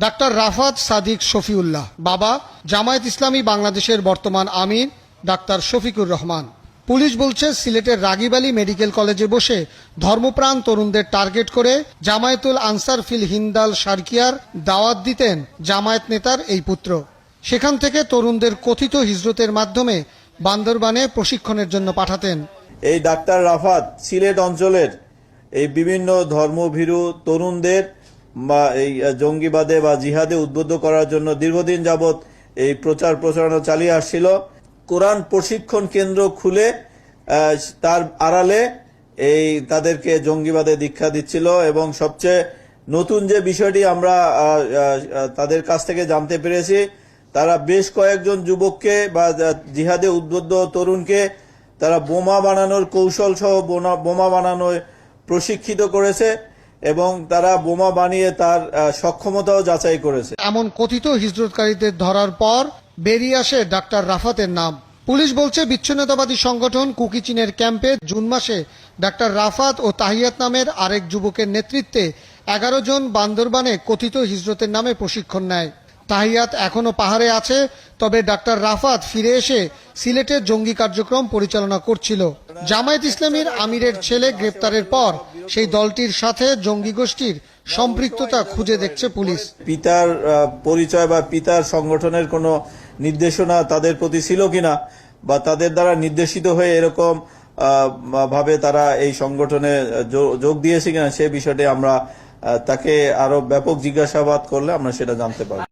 Doctor Rafat Sadiq Shafiullah, বাবা জামায়াত ইসলামী বাংলাদেশের বর্তমান আমির ডাক্তার শফিকুর রহমান। পুলিশ বলছে, সিলেটের রাগীব আলী মেডিকেল কলেজে বসে ধর্মপ্রাণ তরুণদের টার্গেট করে জামায়াতুল আনসার ফিল হিন্দাল শারকিয়ার দাওয়াত দিতেন জামায়াত নেতার এই পুত্র। সেখান থেকে তরুণদের কথিত হিজরতের মাধ্যমে বান্দরবানে প্রশিক্ষণের জন্য পাঠাতেন। এই ডাক্তার রাফাত সিলেট অঞ্চলের এই বিভিন্ন ধর্মভীরু তরুণদের বা এই জঙ্গিবাদে বা জিহাদে উদ্বুদ্ধ করার জন্য দীর্ঘদিন যাবৎ এই প্রচার প্রচারণা চালিয়ে আসছিল। কোরআন প্রশিক্ষণ কেন্দ্র খুলে তার আড়ালে এই তাদেরকে জঙ্গিবাদে দীক্ষা দিচ্ছিল। এবং সবচেয়ে নতুন যে বিষয়টি আমরা তাদের কাছ থেকে জানতে পেরেছি, তারা বেশ কয়েকজন যুবককে বা জিহাদে উদ্বুদ্ধ তরুণকে তারা বোমা বানানোর কৌশল সহ বোমা বানানোর প্রশিক্ষিত করেছে এবং তারা বোমা বানিয়ে তার সক্ষমতাও যাচাই করেছে। এমন কথিত হিজরতকারীদের ধরার পর বেরিয়ে আসে ডাক্তার রাফাতের নাম। পুলিশ বলছে, বিচ্ছিন্নতাবাদী সংগঠন কুকিচিনের ক্যাম্পে জুন মাসে ডাক্তার রাফাত ও তাহিয়াত নামের আরেক যুবকের নেতৃত্বে 11 জন বান্দরবানে কথিত হিজরতের নামে প্রশিক্ষণ নেয়। তাহিয়াত এখনো পাহাড়ে আছে, তবে ডাক্তার রাফাত ফিরে এসে সিলেটের জঙ্গি কার্যক্রম পরিচালনা করছিল। জামায়াত ইসলামীর আমিরের ছেলে গ্রেপ্তারের পর সেই দলটির সাথে জঙ্গি গোষ্ঠীর সম্পৃক্ততা খুঁজে দেখছে পুলিশ। পিতার পরিচয় বা পিতার সংগঠনের কোনো নির্দেশনা তাদের প্রতি ছিল কিনা বা তাদের দ্বারা নির্দেশিত হয়ে এরকম ভাবে তারা এই সংগঠনে যোগ দিয়েছে কিনা, সে বিষয়টি আমরা তাকে আরো ব্যাপক জিজ্ঞাসাবাদ করলে আমরা সেটা জানতে পারব।